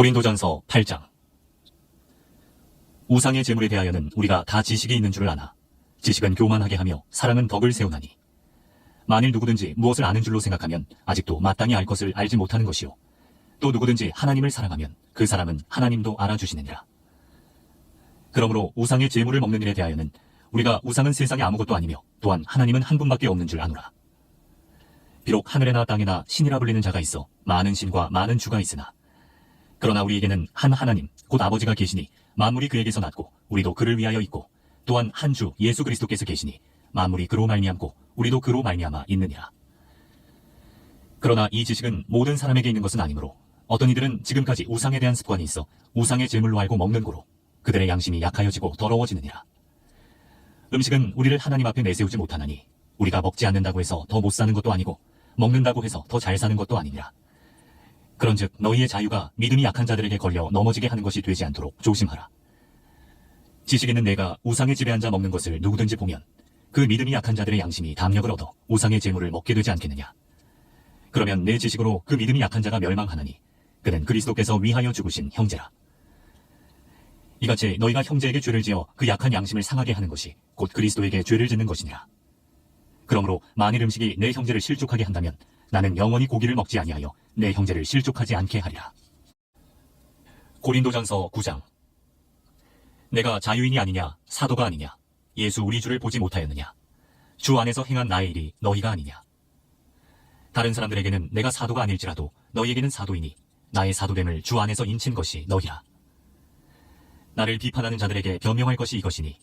고린도전서 8장. 우상의 제물에 대하여는 우리가 다 지식이 있는 줄을 아나 지식은 교만하게 하며 사랑은 덕을 세우나니 만일 누구든지 무엇을 아는 줄로 생각하면 아직도 마땅히 알 것을 알지 못하는 것이요 또 누구든지 하나님을 사랑하면 그 사람은 하나님도 알아주시느니라. 그러므로 우상의 제물을 먹는 일에 대하여는 우리가 우상은 세상에 아무것도 아니며 또한 하나님은 한 분밖에 없는 줄 아노라. 비록 하늘에나 땅에나 신이라 불리는 자가 있어 많은 신과 많은 주가 있으나 그러나 우리에게는 한 하나님 곧 아버지가 계시니 만물이 그에게서 났고 우리도 그를 위하여 있고 또한 한 주 예수 그리스도께서 계시니 만물이 그로 말미암고 우리도 그로 말미암아 있느니라. 그러나 이 지식은 모든 사람에게 있는 것은 아니므로 어떤 이들은 지금까지 우상에 대한 습관이 있어 우상의 제물로 알고 먹는 고로 그들의 양심이 약하여지고 더러워지느니라. 음식은 우리를 하나님 앞에 내세우지 못하나니 우리가 먹지 않는다고 해서 더 못 사는 것도 아니고 먹는다고 해서 더 잘 사는 것도 아니니라. 그런즉 너희의 자유가 믿음이 약한 자들에게 걸려 넘어지게 하는 것이 되지 않도록 조심하라. 지식 있는 내가 우상의 집에 앉아 먹는 것을 누구든지 보면 그 믿음이 약한 자들의 양심이 담력을 얻어 우상의 제물을 먹게 되지 않겠느냐. 그러면 내 지식으로 그 믿음이 약한 자가 멸망하나니 그는 그리스도께서 위하여 죽으신 형제라. 이같이 너희가 형제에게 죄를 지어 그 약한 양심을 상하게 하는 것이 곧 그리스도에게 죄를 짓는 것이니라. 그러므로 만일 음식이 내 형제를 실족하게 한다면 나는 영원히 고기를 먹지 아니하여 내 형제를 실족하지 않게 하리라. 고린도전서 9장. 내가 자유인이 아니냐 사도가 아니냐 예수 우리 주를 보지 못하였느냐 주 안에서 행한 나의 일이 너희가 아니냐. 다른 사람들에게는 내가 사도가 아닐지라도 너희에게는 사도이니 나의 사도됨을 주 안에서 인친 것이 너희라. 나를 비판하는 자들에게 변명할 것이 이것이니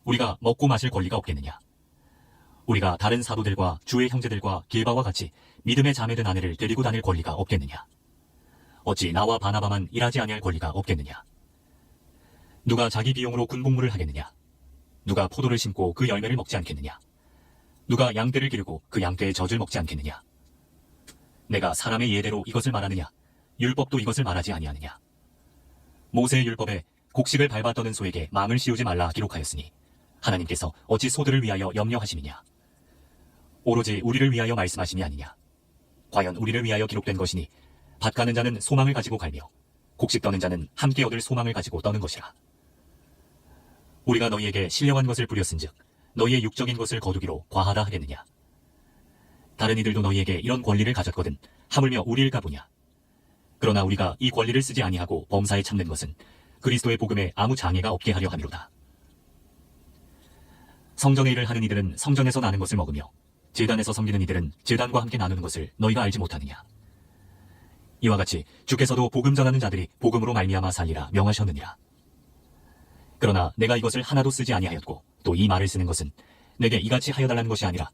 우리가 먹고 마실 권리가 없겠느냐. 우리가 다른 사도들과 주의 형제들과 게바와 같이 믿음의 자매된 아내를 데리고 다닐 권리가 없겠느냐. 어찌 나와 바나바만 일하지 아니할 권리가 없겠느냐. 누가 자기 비용으로 군복무를 하겠느냐. 누가 포도를 심고 그 열매를 먹지 않겠느냐. 누가 양떼를 기르고 그 양떼의 젖을 먹지 않겠느냐. 내가 사람의 예대로 이것을 말하느냐. 율법도 이것을 말하지 아니하느냐. 모세의 율법에 곡식을 밟아 떠는 소에게 망을 씌우지 말라 기록하였으니 하나님께서 어찌 소들을 위하여 염려하심이냐. 오로지 우리를 위하여 말씀하심이 아니냐. 과연 우리를 위하여 기록된 것이니 밭 가는 자는 소망을 가지고 갈며 곡식 떠는 자는 함께 얻을 소망을 가지고 떠는 것이라. 우리가 너희에게 신령한 것을 부렸은즉 너희의 육적인 것을 거두기로 과하다 하겠느냐. 다른 이들도 너희에게 이런 권리를 가졌거든 하물며 우리일까 보냐. 그러나 우리가 이 권리를 쓰지 아니하고 범사에 참는 것은 그리스도의 복음에 아무 장애가 없게 하려 함이로다. 성전의 일을 하는 이들은 성전에서 나는 것을 먹으며 제단에서 섬기는 이들은 제단과 함께 나누는 것을 너희가 알지 못하느냐. 이와 같이 주께서도 복음 전하는 자들이 복음으로 말미암아 살리라 명하셨느니라. 그러나 내가 이것을 하나도 쓰지 아니하였고 또 이 말을 쓰는 것은 내게 이같이 하여달라는 것이 아니라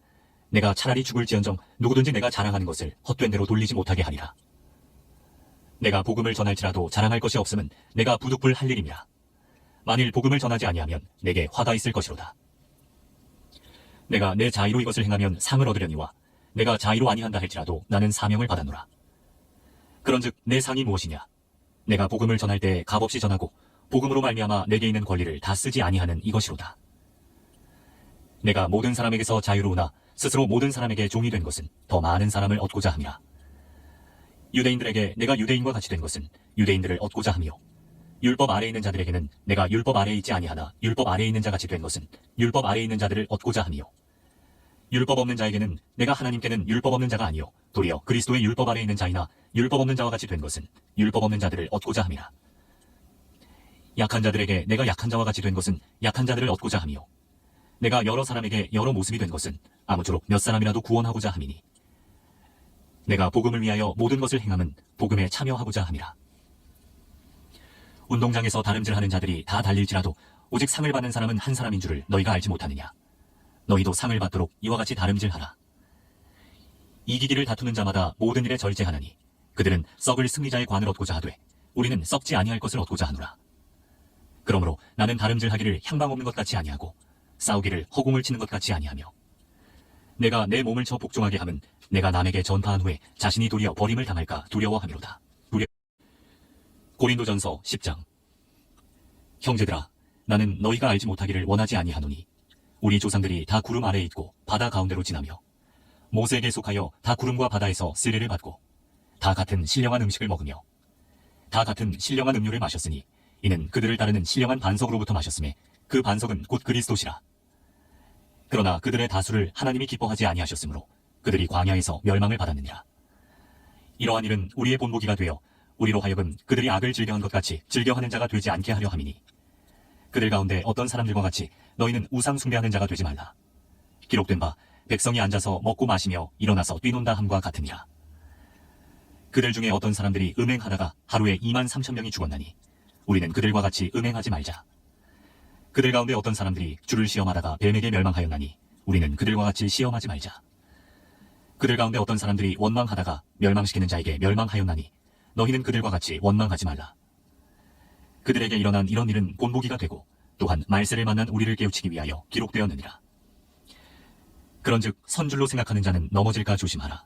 내가 차라리 죽을지언정 누구든지 내가 자랑하는 것을 헛된 대로 돌리지 못하게 하리라. 내가 복음을 전할지라도 자랑할 것이 없음은 내가 부득불 할 일임이라. 만일 복음을 전하지 아니하면 내게 화가 있을 것이로다. 내가 내 자의로 이것을 행하면 상을 얻으려니와 내가 자의로 아니한다 할지라도 나는 사명을 받았노라. 그런즉 내 상이 무엇이냐. 내가 복음을 전할 때 값없이 전하고 복음으로 말미암아 내게 있는 권리를 다 쓰지 아니하는 이것이로다. 내가 모든 사람에게서 자유로우나 스스로 모든 사람에게 종이 된 것은 더 많은 사람을 얻고자 함이라. 유대인들에게 내가 유대인과 같이 된 것은 유대인들을 얻고자 함이요 율법 아래에 있는 자들에게는 내가 율법 아래에 있지 아니하나 율법 아래에 있는 자 같이 된 것은 율법 아래에 있는 자들을 얻고자 함이요 율법 없는 자에게는 내가 하나님께는 율법 없는 자가 아니요 도리어 그리스도의 율법 아래에 있는 자이나 율법 없는 자와 같이 된 것은 율법 없는 자들을 얻고자 함이라. 약한 자들에게 내가 약한 자와 같이 된 것은 약한 자들을 얻고자 함이요 내가 여러 사람에게 여러 모습이 된 것은 아무쪼록 몇 사람이라도 구원하고자 함이니 내가 복음을 위하여 모든 것을 행함은 복음에 참여하고자 함이라. 운동장에서 다름질하는 자들이 다 달릴지라도 오직 상을 받는 사람은 한 사람인 줄을 너희가 알지 못하느냐. 너희도 상을 받도록 이와 같이 다름질하라. 이기기를 다투는 자마다 모든 일에 절제하나니 그들은 썩을 승리자의 관을 얻고자 하되 우리는 썩지 아니할 것을 얻고자 하노라. 그러므로 나는 다름질하기를 향방 없는 것 같이 아니하고 싸우기를 허공을 치는 것 같이 아니하며 내가 내 몸을 쳐 복종하게 함은 내가 남에게 전파한 후에 자신이 도리어 버림을 당할까 두려워함이로다. 고린도전서 10장. 형제들아, 나는 너희가 알지 못하기를 원하지 아니하노니 우리 조상들이 다 구름 아래에 있고 바다 가운데로 지나며 모세에게 속하여 다 구름과 바다에서 쓰레를 받고 다 같은 신령한 음식을 먹으며 다 같은 신령한 음료를 마셨으니 이는 그들을 따르는 신령한 반석으로부터 마셨음에 그 반석은 곧 그리스도시라. 그러나 그들의 다수를 하나님이 기뻐하지 아니하셨으므로 그들이 광야에서 멸망을 받았느니라. 이러한 일은 우리의 본보기가 되어 우리로 하여금 그들이 악을 즐겨한 것 같이 즐겨하는 자가 되지 않게 하려 함이니 그들 가운데 어떤 사람들과 같이 너희는 우상 숭배하는 자가 되지 말라. 기록된 바 백성이 앉아서 먹고 마시며 일어나서 뛰논다 함과 같으니라. 그들 중에 어떤 사람들이 음행하다가 하루에 23,000명이 죽었나니 우리는 그들과 같이 음행하지 말자. 그들 가운데 어떤 사람들이 주를 시험하다가 뱀에게 멸망하였나니 우리는 그들과 같이 시험하지 말자. 그들 가운데 어떤 사람들이 원망하다가 멸망시키는 자에게 멸망하였나니 너희는 그들과 같이 원망하지 말라. 그들에게 일어난 이런 일은 본보기가 되고 또한 말세를 만난 우리를 깨우치기 위하여 기록되었느니라. 그런즉 선줄로 생각하는 자는 넘어질까 조심하라.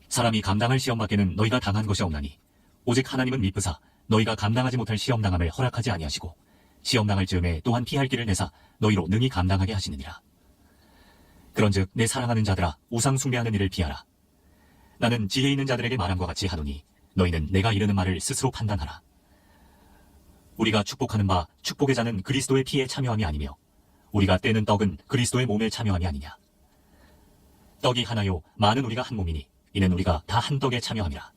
사람이 감당할 시험 밖에는 너희가 당한 것이 없나니 오직 하나님은 미쁘사 너희가 감당하지 못할 시험 당함을 허락하지 아니하시고 시험 당할 즈음에 또한 피할 길을 내사 너희로 능히 감당하게 하시느니라. 그런즉 내 사랑하는 자들아 우상 숭배하는 일을 피하라. 나는 지혜 있는 자들에게 말함과 같이 하노니 너희는 내가 이르는 말을 스스로 판단하라. 우리가 축복하는 바 축복의 자는 그리스도의 피에 참여함이 아니며 우리가 떼는 떡은 그리스도의 몸에 참여함이 아니냐. 떡이 하나요 많은 우리가 한 몸이니 이는 우리가 다 한 떡에 참여함이라.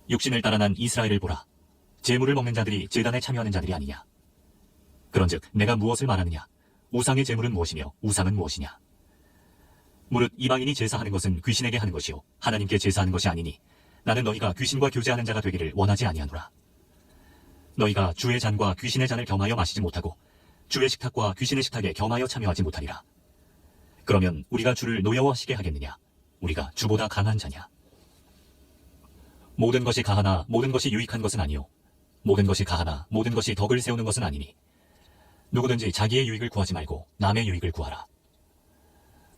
육신을 따라 난 이스라엘을 보라. 제물을 먹는 자들이 제단에 참여하는 자들이 아니냐. 그런즉 내가 무엇을 말하느냐. 우상의 제물은 무엇이며 우상은 무엇이냐. 무릇 이방인이 제사하는 것은 귀신에게 하는 것이요 하나님께 제사하는 것이 아니니 나는 너희가 귀신과 교제하는 자가 되기를 원하지 아니하노라. 너희가 주의 잔과 귀신의 잔을 겸하여 마시지 못하고 주의 식탁과 귀신의 식탁에 겸하여 참여하지 못하리라. 그러면 우리가 주를 노여워하시게 하겠느냐. 우리가 주보다 강한 자냐. 모든 것이 가하나 모든 것이 유익한 것은 아니요 모든 것이 가하나 모든 것이 덕을 세우는 것은 아니니 누구든지 자기의 유익을 구하지 말고 남의 유익을 구하라.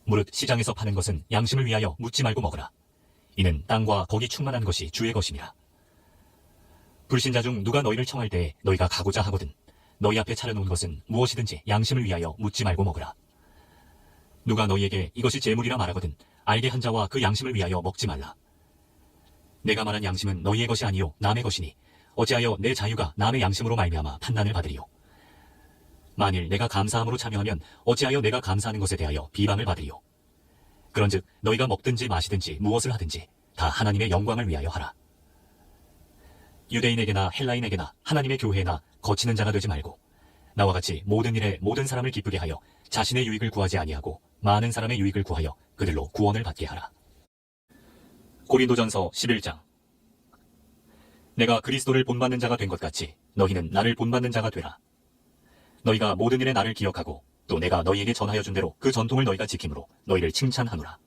무릇 시장에서 파는 것은 양심을 위하여 묻지 말고 먹으라. 이는 땅과 거기 충만한 것이 주의 것임이라. 불신자 중 누가 너희를 청할 때에 너희가 가고자 하거든 너희 앞에 차려놓은 것은 무엇이든지 양심을 위하여 묻지 말고 먹으라. 누가 너희에게 이것이 재물이라 말하거든 알게 한 자와 그 양심을 위하여 먹지 말라. 내가 말한 양심은 너희의 것이 아니요 남의 것이니 어찌하여 내 자유가 남의 양심으로 말미암아 판단을 받으리요. 만일 내가 감사함으로 참여하면 어찌하여 내가 감사하는 것에 대하여 비방을 받으리요. 그런즉 너희가 먹든지 마시든지 무엇을 하든지 다 하나님의 영광을 위하여 하라. 유대인에게나 헬라인에게나 하나님의 교회나 거치는 자가 되지 말고 나와 같이 모든 일에 모든 사람을 기쁘게 하여 자신의 유익을 구하지 아니하고 많은 사람의 유익을 구하여 그들로 구원을 받게 하라. 고린도전서 11장. 내가 그리스도를 본받는 자가 된 것 같이 너희는 나를 본받는 자가 되라. 너희가 모든 일에 나를 기억하고 또 내가 너희에게 전하여 준 대로 그 전통을 너희가 지킴으로 너희를 칭찬하노라.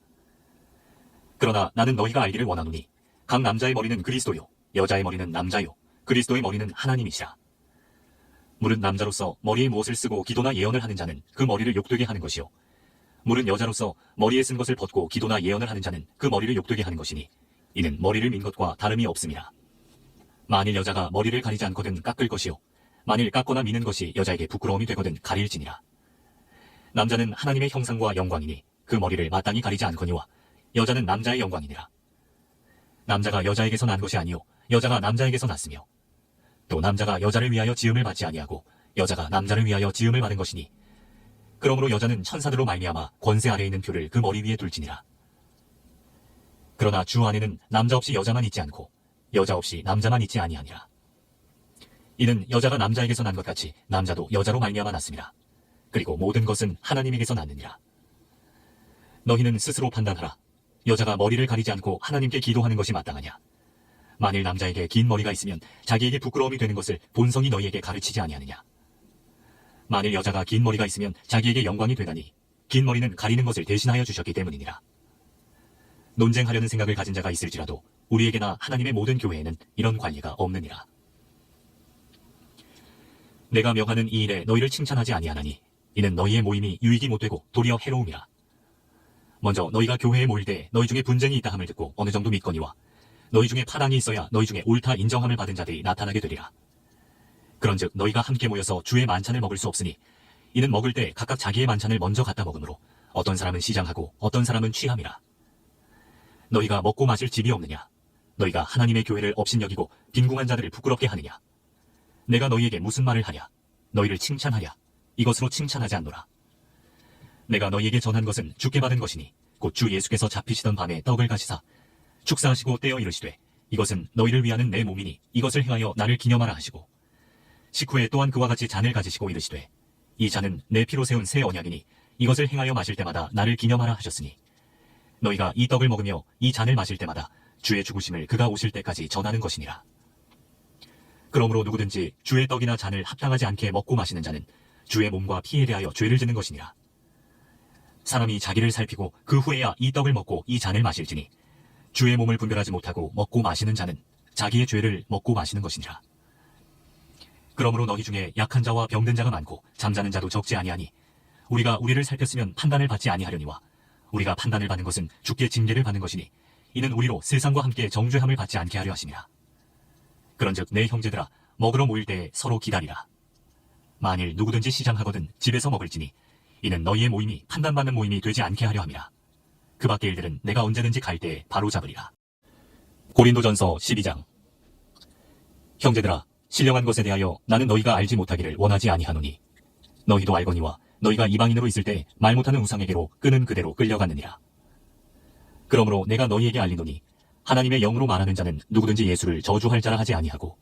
그러나 나는 너희가 알기를 원하노니 각 남자의 머리는 그리스도요 여자의 머리는 남자요 그리스도의 머리는 하나님이시라. 무릇 남자로서 머리에 무엇을 쓰고 기도나 예언을 하는 자는 그 머리를 욕되게 하는 것이요 무릇 여자로서 머리에 쓴 것을 벗고 기도나 예언을 하는 자는 그 머리를 욕되게 하는 것이니 이는 머리를 민 것과 다름이 없음이라. 만일 여자가 머리를 가리지 않거든 깎을 것이요 만일 깎거나 미는 것이 여자에게 부끄러움이 되거든 가릴지니라. 남자는 하나님의 형상과 영광이니 그 머리를 마땅히 가리지 않거니와 여자는 남자의 영광이니라. 남자가 여자에게서 난 것이 아니요 여자가 남자에게서 났으며 또 남자가 여자를 위하여 지음을 받지 아니하고 여자가 남자를 위하여 지음을 받은 것이니 그러므로 여자는 천사들로 말미암아 권세 아래에 있는 표를 그 머리 위에 둘지니라. 그러나 주 안에는 남자 없이 여자만 있지 않고 여자 없이 남자만 있지 아니하니라. 이는 여자가 남자에게서 난 것 같이 남자도 여자로 말미암아 났음이라. 그리고 모든 것은 하나님에게서 났느니라. 너희는 스스로 판단하라. 여자가 머리를 가리지 않고 하나님께 기도하는 것이 마땅하냐. 만일 남자에게 긴 머리가 있으면 자기에게 부끄러움이 되는 것을 본성이 너희에게 가르치지 아니하느냐. 만일 여자가 긴 머리가 있으면 자기에게 영광이 되다니 긴 머리는 가리는 것을 대신하여 주셨기 때문이니라. 논쟁하려는 생각을 가진 자가 있을지라도 우리에게나 하나님의 모든 교회에는 이런 관리가 없느니라. 내가 명하는 이 일에 너희를 칭찬하지 아니하나니 이는 너희의 모임이 유익이 못되고 도리어 해로움이라. 먼저 너희가 교회에 모일 때 너희 중에 분쟁이 있다 함을 듣고 어느 정도 믿거니와 너희 중에 파랑이 있어야 너희 중에 옳다 인정함을 받은 자들이 나타나게 되리라. 그런즉 너희가 함께 모여서 주의 만찬을 먹을 수 없으니 이는 먹을 때 각각 자기의 만찬을 먼저 갖다 먹으므로 어떤 사람은 시장하고 어떤 사람은 취함이라. 너희가 먹고 마실 집이 없느냐. 너희가 하나님의 교회를 업신여기고 빈궁한 자들을 부끄럽게 하느냐? 내가 너희에게 무슨 말을 하랴? 너희를 칭찬하랴? 이것으로 칭찬하지 않노라. 내가 너희에게 전한 것은 주께 받은 것이니 곧 주 예수께서 잡히시던 밤에 떡을 가시사 축사하시고 떼어 이르시되 이것은 너희를 위하는 내 몸이니 이것을 행하여 나를 기념하라 하시고 식후에 또한 그와 같이 잔을 가지시고 이르시되 이 잔은 내 피로 세운 새 언약이니 이것을 행하여 마실 때마다 나를 기념하라 하셨으니 너희가 이 떡을 먹으며 이 잔을 마실 때마다 주의 죽으심을 그가 오실 때까지 전하는 것이니라. 그러므로 누구든지 주의 떡이나 잔을 합당하지 않게 먹고 마시는 자는 주의 몸과 피에 대하여 죄를 짓는 것이니라. 사람이 자기를 살피고 그 후에야 이 떡을 먹고 이 잔을 마실지니 주의 몸을 분별하지 못하고 먹고 마시는 자는 자기의 죄를 먹고 마시는 것이니라. 그러므로 너희 중에 약한 자와 병든 자가 많고 잠자는 자도 적지 아니하니 우리가 우리를 살폈으면 판단을 받지 아니하려니와 우리가 판단을 받는 것은 주께 징계를 받는 것이니 이는 우리로 세상과 함께 정죄함을 받지 않게 하려 하심이라. 그런즉 내 형제들아 먹으러 모일 때에 서로 기다리라. 만일 누구든지 시장하거든 집에서 먹을지니 이는 너희의 모임이 판단받는 모임이 되지 않게 하려 함이라. 그 밖의 일들은 내가 언제든지 갈 때에 바로 잡으리라. 고린도전서 12장. 형제들아 신령한 것에 대하여 나는 너희가 알지 못하기를 원하지 아니하노니 너희도 알거니와 너희가 이방인으로 있을 때 말 못하는 우상에게로 끄는 그대로 끌려갔느니라. 그러므로 내가 너희에게 알리노니 하나님의 영으로 말하는 자는 누구든지 예수를 저주할 자라 하지 아니하고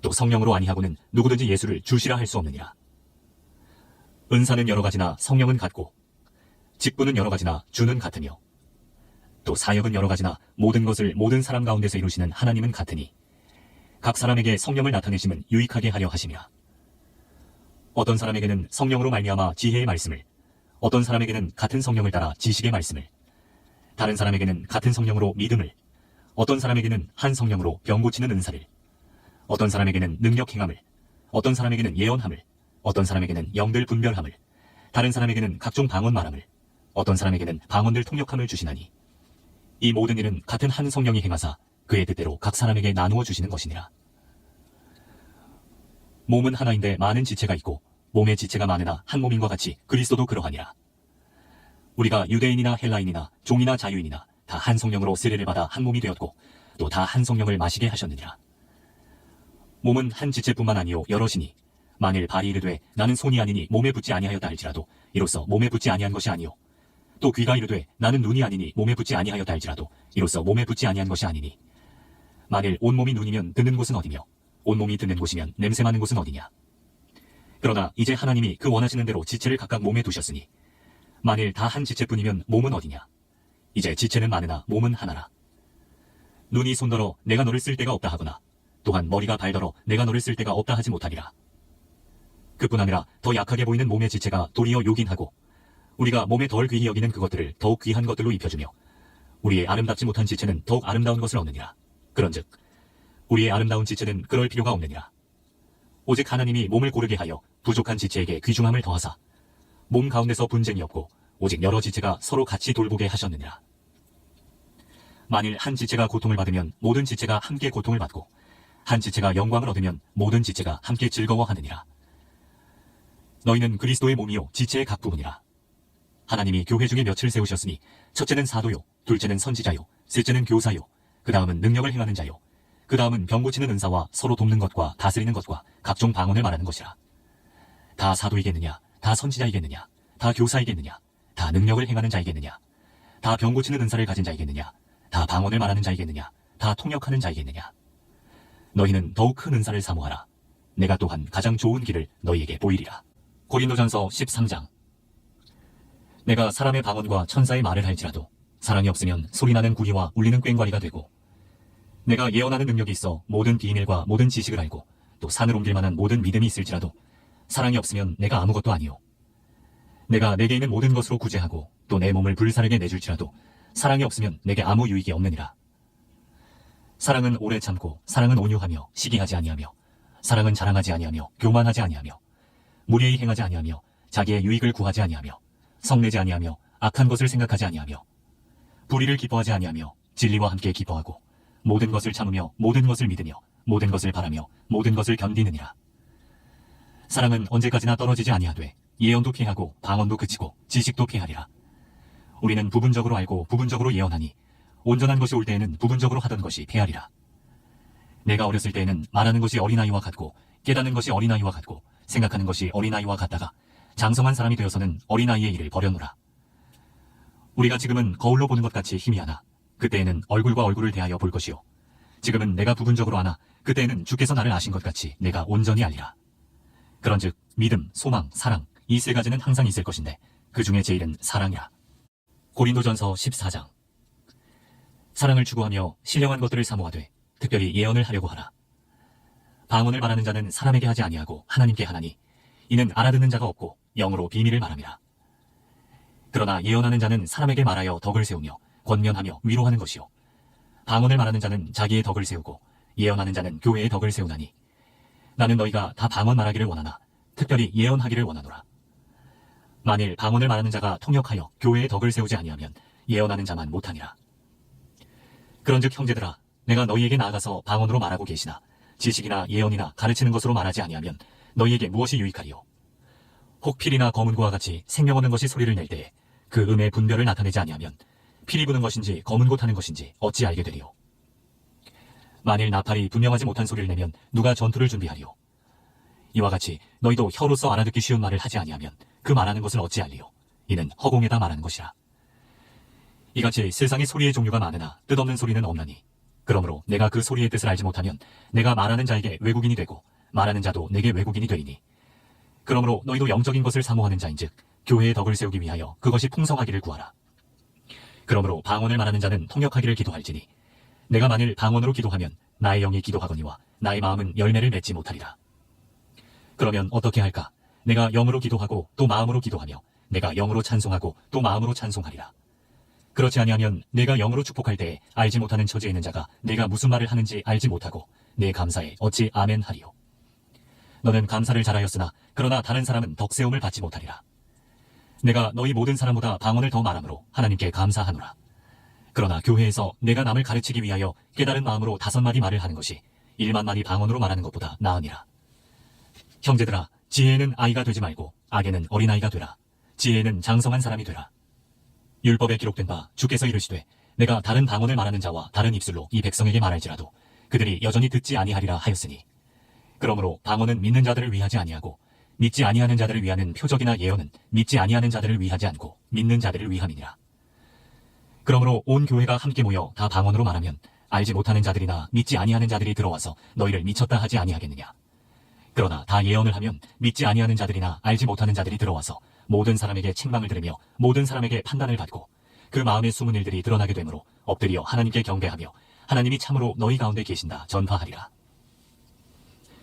또 성령으로 아니하고는 누구든지 예수를 주시라 할 수 없느니라. 은사는 여러 가지나 성령은 같고 직분은 여러 가지나 주는 같으며 또 사역은 여러 가지나 모든 것을 모든 사람 가운데서 이루시는 하나님은 같으니 각 사람에게 성령을 나타내심은 유익하게 하려 하심이라. 어떤 사람에게는 성령으로 말미암아 지혜의 말씀을, 어떤 사람에게는 같은 성령을 따라 지식의 말씀을, 다른 사람에게는 같은 성령으로 믿음을, 어떤 사람에게는 한 성령으로 병 고치는 은사를, 어떤 사람에게는 능력 행함을, 어떤 사람에게는 예언함을, 어떤 사람에게는 영들 분별함을, 다른 사람에게는 각종 방언 말함을, 어떤 사람에게는 방언들 통역함을 주시나니 이 모든 일은 같은 한 성령이 행하사 그의 뜻대로 각 사람에게 나누어 주시는 것이니라. 몸은 하나인데 많은 지체가 있고 몸의 지체가 많으나 한 몸인과 같이 그리스도도 그러하니라. 우리가 유대인이나 헬라인이나 종이나 자유인이나 다 한 성령으로 세례를 받아 한 몸이 되었고 또 다 한 성령을 마시게 하셨느니라. 몸은 한 지체뿐만 아니요 여럿이니 만일 발이 이르되 나는 손이 아니니 몸에 붙지 아니하였다 할지라도 이로써 몸에 붙지 아니한 것이 아니요 또 귀가 이르되 나는 눈이 아니니 몸에 붙지 아니하였다 할지라도 이로써 몸에 붙지 아니한 것이 아니니 만일 온몸이 눈이면 듣는 곳은 어디며 온몸이 듣는 곳이면 냄새 맡는 곳은 어디냐. 그러나 이제 하나님이 그 원하시는 대로 지체를 각각 몸에 두셨으니 만일 다 한 지체뿐이면 몸은 어디냐. 이제 지체는 많으나 몸은 하나라. 눈이 손더러 내가 너를 쓸 데가 없다 하거나 또한 머리가 발더러 내가 너를 쓸 데가 없다 하지 못하리라. 그뿐 아니라 더 약하게 보이는 몸의 지체가 도리어 요긴하고 우리가 몸에 덜 귀히 여기는 그것들을 더욱 귀한 것들로 입혀주며 우리의 아름답지 못한 지체는 더욱 아름다운 것을 얻느니라. 그런즉 우리의 아름다운 지체는 그럴 필요가 없느니라. 오직 하나님이 몸을 고르게 하여 부족한 지체에게 귀중함을 더하사 몸 가운데서 분쟁이 없고 오직 여러 지체가 서로 같이 돌보게 하셨느니라. 만일 한 지체가 고통을 받으면 모든 지체가 함께 고통을 받고 한 지체가 영광을 얻으면 모든 지체가 함께 즐거워하느니라. 너희는 그리스도의 몸이요 지체의 각 부분이라. 하나님이 교회 중에 몇을 세우셨으니 첫째는 사도요, 둘째는 선지자요, 셋째는 교사요, 그 다음은 능력을 행하는 자요, 그 다음은 병 고치는 은사와 서로 돕는 것과 다스리는 것과 각종 방언을 말하는 것이라. 다 사도이겠느냐, 다 선지자이겠느냐, 다 교사이겠느냐, 다 능력을 행하는 자이겠느냐, 다 병 고치는 은사를 가진 자이겠느냐, 다 방언을 말하는 자이겠느냐, 다 통역하는 자이겠느냐. 너희는 더욱 큰 은사를 사모하라. 내가 또한 가장 좋은 길을 너희에게 보이리라. 고린도전서 13장. 내가 사람의 방언과 천사의 말을 할지라도 사랑이 없으면 소리나는 구리와 울리는 꽹과리가 되고 내가 예언하는 능력이 있어 모든 비밀과 모든 지식을 알고 또 산을 옮길 만한 모든 믿음이 있을지라도 사랑이 없으면 내가 아무것도 아니요. 내가 내게 있는 모든 것으로 구제하고 또 내 몸을 불사르게 내줄지라도 사랑이 없으면 내게 아무 유익이 없느니라. 사랑은 오래 참고 사랑은 온유하며 시기하지 아니하며 사랑은 자랑하지 아니하며 교만하지 아니하며 무례히 행하지 아니하며 자기의 유익을 구하지 아니하며 성내지 아니하며 악한 것을 생각하지 아니하며 불의를 기뻐하지 아니하며 진리와 함께 기뻐하고 모든 것을 참으며 모든 것을 믿으며 모든 것을 바라며 모든 것을 견디느니라. 사랑은 언제까지나 떨어지지 아니하되 예언도 피하고 방언도 그치고 지식도 피하리라. 우리는 부분적으로 알고 부분적으로 예언하니 온전한 것이 올 때에는 부분적으로 하던 것이 배알이라. 내가 어렸을 때에는 말하는 것이 어린아이와 같고 깨닫는 것이 어린아이와 같고 생각하는 것이 어린아이와 같다가 장성한 사람이 되어서는 어린아이의 일을 버려노라. 우리가 지금은 거울로 보는 것 같이 희미하나 그때에는 얼굴과 얼굴을 대하여 볼 것이요. 지금은 내가 부분적으로 아나 그때에는 주께서 나를 아신 것 같이 내가 온전히 알리라. 그런즉 믿음, 소망, 사랑 이 세 가지는 항상 있을 것인데 그 중에 제일은 사랑이라. 고린도전서 14장. 사랑을 추구하며 신령한 것들을 사모하되 특별히 예언을 하려고 하라. 방언을 말하는 자는 사람에게 하지 아니하고 하나님께 하나니 이는 알아듣는 자가 없고 영으로 비밀을 말함이라. 그러나 예언하는 자는 사람에게 말하여 덕을 세우며 권면하며 위로하는 것이요. 방언을 말하는 자는 자기의 덕을 세우고 예언하는 자는 교회의 덕을 세우나니 나는 너희가 다 방언 말하기를 원하나 특별히 예언하기를 원하노라. 만일 방언을 말하는 자가 통역하여 교회의 덕을 세우지 아니하면 예언하는 자만 못하니라. 그런즉 형제들아 내가 너희에게 나아가서 방언으로 말하고 계시나 지식이나 예언이나 가르치는 것으로 말하지 아니하면 너희에게 무엇이 유익하리요. 혹 필이나 검은고와 같이 생명 없는 것이 소리를 낼 때에 그 음의 분별을 나타내지 아니하면 필이 부는 것인지 검은고 타는 것인지 어찌 알게 되리요. 만일 나팔이 분명하지 못한 소리를 내면 누가 전투를 준비하리요. 이와 같이 너희도 혀로서 알아듣기 쉬운 말을 하지 아니하면 그 말하는 것을 어찌 알리요. 이는 허공에다 말하는 것이라. 이같이 세상에 소리의 종류가 많으나 뜻없는 소리는 없나니 그러므로 내가 그 소리의 뜻을 알지 못하면 내가 말하는 자에게 외국인이 되고 말하는 자도 내게 외국인이 되이니 그러므로 너희도 영적인 것을 사모하는 자인즉 교회의 덕을 세우기 위하여 그것이 풍성하기를 구하라. 그러므로 방언을 말하는 자는 통역하기를 기도할지니 내가 만일 방언으로 기도하면 나의 영이 기도하거니와 나의 마음은 열매를 맺지 못하리라. 그러면 어떻게 할까? 내가 영으로 기도하고 또 마음으로 기도하며 내가 영으로 찬송하고 또 마음으로 찬송하리라. 그렇지 아니하면 내가 영으로 축복할 때에 알지 못하는 처지에 있는 자가 내가 무슨 말을 하는지 알지 못하고 내 감사에 어찌 아멘 하리요. 너는 감사를 잘하였으나 그러나 다른 사람은 덕세움을 받지 못하리라. 내가 너희 모든 사람보다 방언을 더 말함으로 하나님께 감사하노라. 그러나 교회에서 내가 남을 가르치기 위하여 깨달은 마음으로 5마디 말을 하는 것이 1만마디 방언으로 말하는 것보다 나으니라. 형제들아 지혜에는 아이가 되지 말고 악에는 어린아이가 되라. 지혜에는 장성한 사람이 되라. 율법에 기록된 바 주께서 이르시되 내가 다른 방언을 말하는 자와 다른 입술로 이 백성에게 말할지라도 그들이 여전히 듣지 아니하리라 하였으니 그러므로 방언은 믿는 자들을 위하지 아니하고 믿지 아니하는 자들을 위하는 표적이나 예언은 믿지 아니하는 자들을 위하지 않고 믿는 자들을 위함이니라. 그러므로 온 교회가 함께 모여 다 방언으로 말하면 알지 못하는 자들이나 믿지 아니하는 자들이 들어와서 너희를 미쳤다 하지 아니하겠느냐. 그러나 다 예언을 하면 믿지 아니하는 자들이나 알지 못하는 자들이 들어와서 모든 사람에게 책망을 들으며 모든 사람에게 판단을 받고 그 마음의 숨은 일들이 드러나게 되므로 엎드려 하나님께 경배하며 하나님이 참으로 너희 가운데 계신다 전파하리라.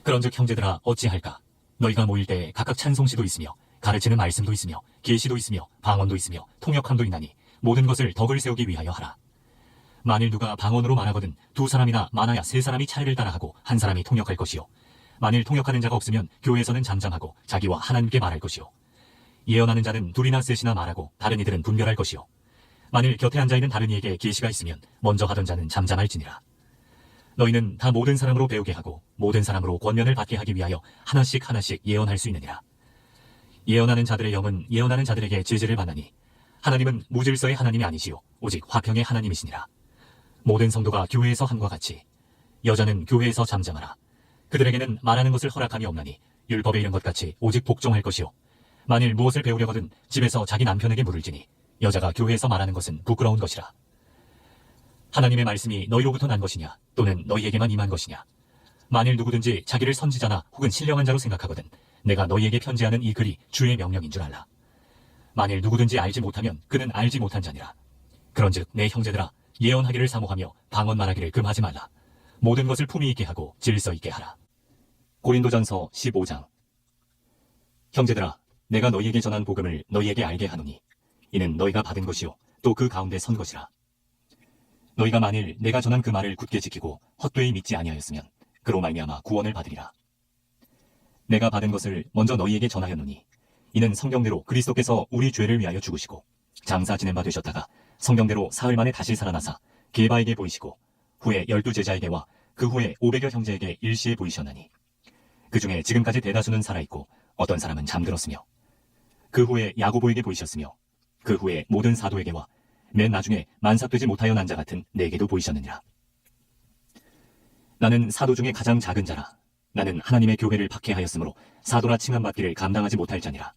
그런즉 형제들아 어찌할까? 너희가 모일 때에 각각 찬송시도 있으며 가르치는 말씀도 있으며 계시도 있으며 방언도 있으며 통역함도 있나니 모든 것을 덕을 세우기 위하여 하라. 만일 누가 방언으로 말하거든 2사람이나 많아야 3사람이 차이를 따라하고 1사람이 통역할 것이요. 만일 통역하는 자가 없으면 교회에서는 잠잠하고 자기와 하나님께 말할 것이요. 예언하는 자는 2이나 셋이나 말하고 다른 이들은 분별할 것이요. 만일 곁에 앉아있는 다른 이에게 계시가 있으면 먼저 하던 자는 잠잠할지니라. 너희는 다 모든 사람으로 배우게 하고 모든 사람으로 권면을 받게 하기 위하여 하나씩 하나씩 예언할 수 있느니라. 예언하는 자들의 영은 예언하는 자들에게 제재를 받나니 하나님은 무질서의 하나님이 아니시요 오직 화평의 하나님이시니라. 모든 성도가 교회에서 함과 같이 여자는 교회에서 잠잠하라. 그들에게는 말하는 것을 허락함이 없나니 율법에 이른 것 같이 오직 복종할 것이요. 만일 무엇을 배우려거든 집에서 자기 남편에게 물을 지니 여자가 교회에서 말하는 것은 부끄러운 것이라. 하나님의 말씀이 너희로부터 난 것이냐 또는 너희에게만 임한 것이냐. 만일 누구든지 자기를 선지자나 혹은 신령한 자로 생각하거든 내가 너희에게 편지하는 이 글이 주의 명령인 줄 알라. 만일 누구든지 알지 못하면 그는 알지 못한 자니라. 그런즉 내 형제들아 예언하기를 사모하며 방언 말하기를 금하지 말라. 모든 것을 품위 있게 하고 질서 있게 하라. 고린도전서 15장. 형제들아 내가 너희에게 전한 복음을 너희에게 알게 하노니 이는 너희가 받은 것이요 또 그 가운데 선 것이라. 너희가 만일 내가 전한 그 말을 굳게 지키고 헛되이 믿지 아니하였으면 그로 말미암아 구원을 받으리라. 내가 받은 것을 먼저 너희에게 전하였노니 이는 성경대로 그리스도께서 우리 죄를 위하여 죽으시고 장사 지낸 바 되셨다가 성경대로 사흘 만에 다시 살아나사 게바에게 보이시고 후에 12 제자에게와 그 후에 500여 형제에게 일시에 보이셨나니 그 중에 지금까지 대다수는 살아있고 어떤 사람은 잠들었으며 그 후에 야고보에게 보이셨으며 그 후에 모든 사도에게와 맨 나중에 만삭되지 못하여 난 자 같은 내게도 보이셨느니라. 나는 사도 중에 가장 작은 자라. 나는 하나님의 교회를 박해하였으므로 사도라 칭함받기를 감당하지 못할 자니라.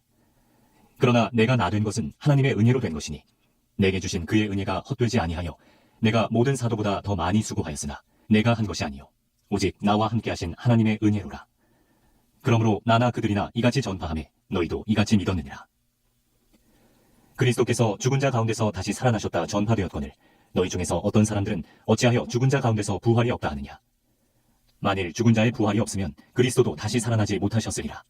그러나 내가 나 된 것은 하나님의 은혜로 된 것이니 내게 주신 그의 은혜가 헛되지 아니하여 내가 모든 사도보다 더 많이 수고하였으나 내가 한 것이 아니요 오직 나와 함께 하신 하나님의 은혜로라. 그러므로 나나 그들이나 이같이 전파하매 너희도 이같이 믿었느니라. 그리스도께서 죽은 자 가운데서 다시 살아나셨다 전파되었거늘 너희 중에서 어떤 사람들은 어찌하여 죽은 자 가운데서 부활이 없다 하느냐. 만일 죽은 자의 부활이 없으면 그리스도도 다시 살아나지 못하셨으리라.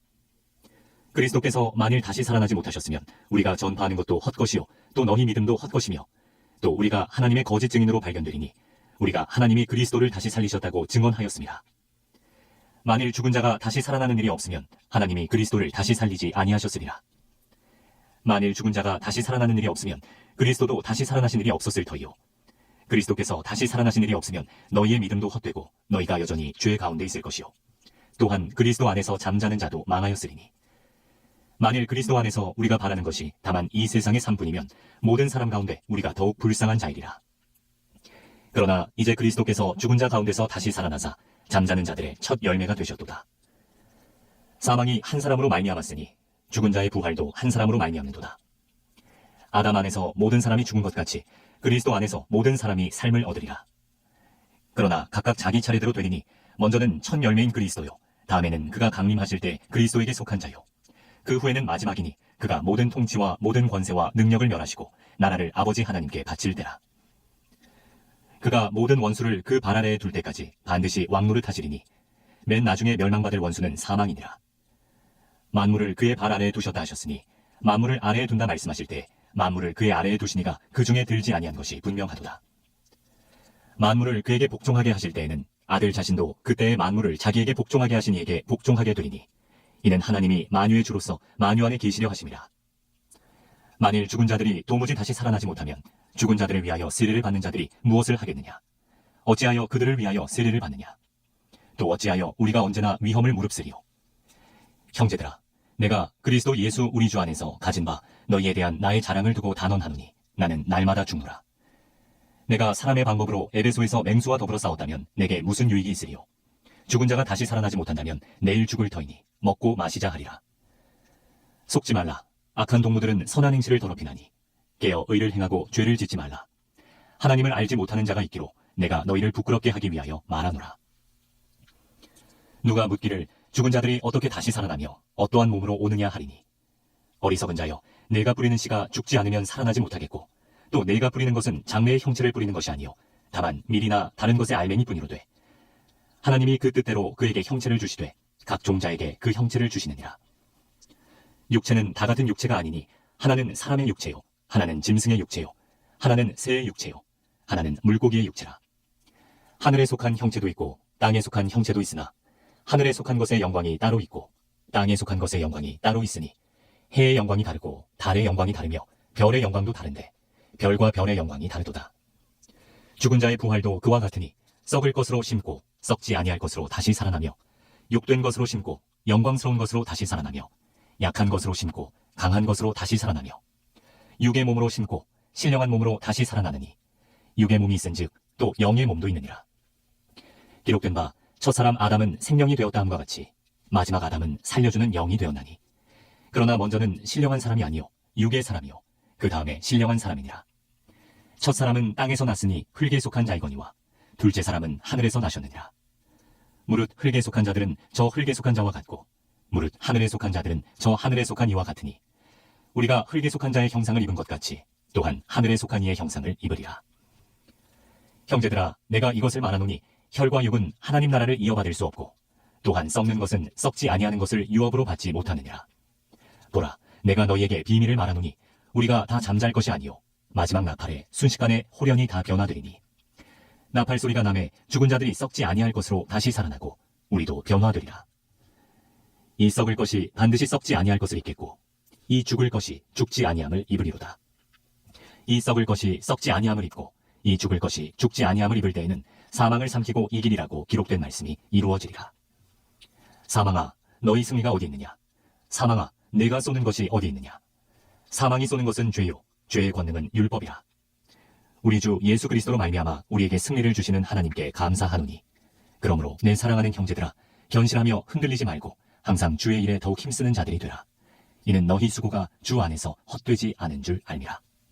그리스도께서 만일 다시 살아나지 못하셨으면 우리가 전파하는 것도 헛것이요 또 너희 믿음도 헛것이며 또 우리가 하나님의 거짓 증인으로 발견되리니 우리가 하나님이 그리스도를 다시 살리셨다고 증언하였습니다. 만일 죽은 자가 다시 살아나는 일이 없으면 하나님이 그리스도를 다시 살리지 아니하셨으리라. 만일 죽은 자가 다시 살아나는 일이 없으면 그리스도도 다시 살아나신 일이 없었을 터이요 그리스도께서 다시 살아나신 일이 없으면 너희의 믿음도 헛되고 너희가 여전히 죄 가운데 있을 것이요 또한 그리스도 안에서 잠자는 자도 망하였으리니 만일 그리스도 안에서 우리가 바라는 것이 다만 이 세상의 삶뿐이면 모든 사람 가운데 우리가 더욱 불쌍한 자이리라. 그러나 이제 그리스도께서 죽은 자 가운데서 다시 살아나사 잠자는 자들의 첫 열매가 되셨도다. 사망이 한 사람으로 말미암았으니 죽은 자의 부활도 한 사람으로 말미암는도다. 아담 안에서 모든 사람이 죽은 것 같이 그리스도 안에서 모든 사람이 삶을 얻으리라. 그러나 각각 자기 차례대로 되리니 먼저는 첫 열매인 그리스도요 다음에는 그가 강림하실 때 그리스도에게 속한 자요 그 후에는 마지막이니 그가 모든 통치와 모든 권세와 능력을 멸하시고 나라를 아버지 하나님께 바칠 때라. 그가 모든 원수를 그 발 아래에 둘 때까지 반드시 왕노릇 하시리니 맨 나중에 멸망받을 원수는 사망이니라. 만물을 그의 발 아래에 두셨다 하셨으니 만물을 아래에 둔다 말씀하실 때 만물을 그의 아래에 두시니가 그 중에 들지 아니한 것이 분명하도다. 만물을 그에게 복종하게 하실 때에는 아들 자신도 그때의 만물을 자기에게 복종하게 하신 이에게 복종하게 되리니 이는 하나님이 만유의 주로서 만유 안에 계시려 하심이라. 만일 죽은 자들이 도무지 다시 살아나지 못하면 죽은 자들을 위하여 세례를 받는 자들이 무엇을 하겠느냐. 어찌하여 그들을 위하여 세례를 받느냐. 또 어찌하여 우리가 언제나 위험을 무릅쓰리요. 형제들아, 내가 그리스도 예수 우리 주 안에서 가진 바 너희에 대한 나의 자랑을 두고 단언하노니 나는 날마다 죽노라. 내가 사람의 방법으로 에베소에서 맹수와 더불어 싸웠다면 내게 무슨 유익이 있으리요. 죽은 자가 다시 살아나지 못한다면 내일 죽을 터이니 먹고 마시자 하리라. 속지 말라. 악한 동무들은 선한 행실을 더럽히나니 깨어 의를 행하고 죄를 짓지 말라. 하나님을 알지 못하는 자가 있기로 내가 너희를 부끄럽게 하기 위하여 말하노라. 누가 묻기를 죽은 자들이 어떻게 다시 살아나며 어떠한 몸으로 오느냐 하리니 어리석은 자여 내가 뿌리는 씨가 죽지 않으면 살아나지 못하겠고 또 내가 뿌리는 것은 장래의 형체를 뿌리는 것이 아니요 다만 밀이나 다른 것의 알맹이 뿐이로되 하나님이 그 뜻대로 그에게 형체를 주시되 각 종자에게 그 형체를 주시느니라. 육체는 다 같은 육체가 아니니 하나는 사람의 육체요 하나는 짐승의 육체요 하나는 새의 육체요 하나는 물고기의 육체라. 하늘에 속한 형체도 있고 땅에 속한 형체도 있으나 하늘에 속한 것의 영광이 따로 있고 땅에 속한 것의 영광이 따로 있으니 해의 영광이 다르고 달의 영광이 다르며 별의 영광도 다른데 별과 별의 영광이 다르도다. 죽은 자의 부활도 그와 같으니 썩을 것으로 심고 썩지 아니할 것으로 다시 살아나며 욕된 것으로 심고 영광스러운 것으로 다시 살아나며 약한 것으로 심고 강한 것으로 다시 살아나며 육의 몸으로 심고 신령한 몸으로 다시 살아나느니 육의 몸이 있은즉 또 영의 몸도 있느니라. 기록된 바 첫사람 아담은 생명이 되었다 함과 같이 마지막 아담은 살려주는 영이 되었나니 그러나 먼저는 신령한 사람이 아니요 육의 사람이요 그 다음에 신령한 사람이니라. 첫사람은 땅에서 났으니 흙에 속한 자이거니와 둘째 사람은 하늘에서 나셨느니라. 무릇 흙에 속한 자들은 저 흙에 속한 자와 같고 무릇 하늘에 속한 자들은 저 하늘에 속한 이와 같으니 우리가 흙에 속한 자의 형상을 입은 것 같이 또한 하늘에 속한 이의 형상을 입으리라. 형제들아, 내가 이것을 말하노니 혈과 육은 하나님 나라를 이어받을 수 없고 또한 썩는 것은 썩지 아니하는 것을 유업으로 받지 못하느니라. 보라, 내가 너희에게 비밀을 말하노니 우리가 다 잠잘 것이 아니요 마지막 나팔에 순식간에 호련히 다 변화되리니 나팔 소리가 나매 죽은 자들이 썩지 아니할 것으로 다시 살아나고 우리도 변화되리라. 이 썩을 것이 반드시 썩지 아니할 것을 입겠고 이 죽을 것이 죽지 아니함을 입으리로다. 이 썩을 것이 썩지 아니함을 입고 이 죽을 것이 죽지 아니함을 입을 때에는 사망을 삼키고 이기리라고 기록된 말씀이 이루어지리라. 사망아, 너희 승리가 어디 있느냐? 사망아, 내가 쏘는 것이 어디 있느냐? 사망이 쏘는 것은 죄요 죄의 권능은 율법이라. 우리 주 예수 그리스도로 말미암아 우리에게 승리를 주시는 하나님께 감사하노니 그러므로 내 사랑하는 형제들아 견실하며 흔들리지 말고 항상 주의 일에 더욱 힘쓰는 자들이 되라. 이는 너희 수고가 주 안에서 헛되지 않은 줄 알미라.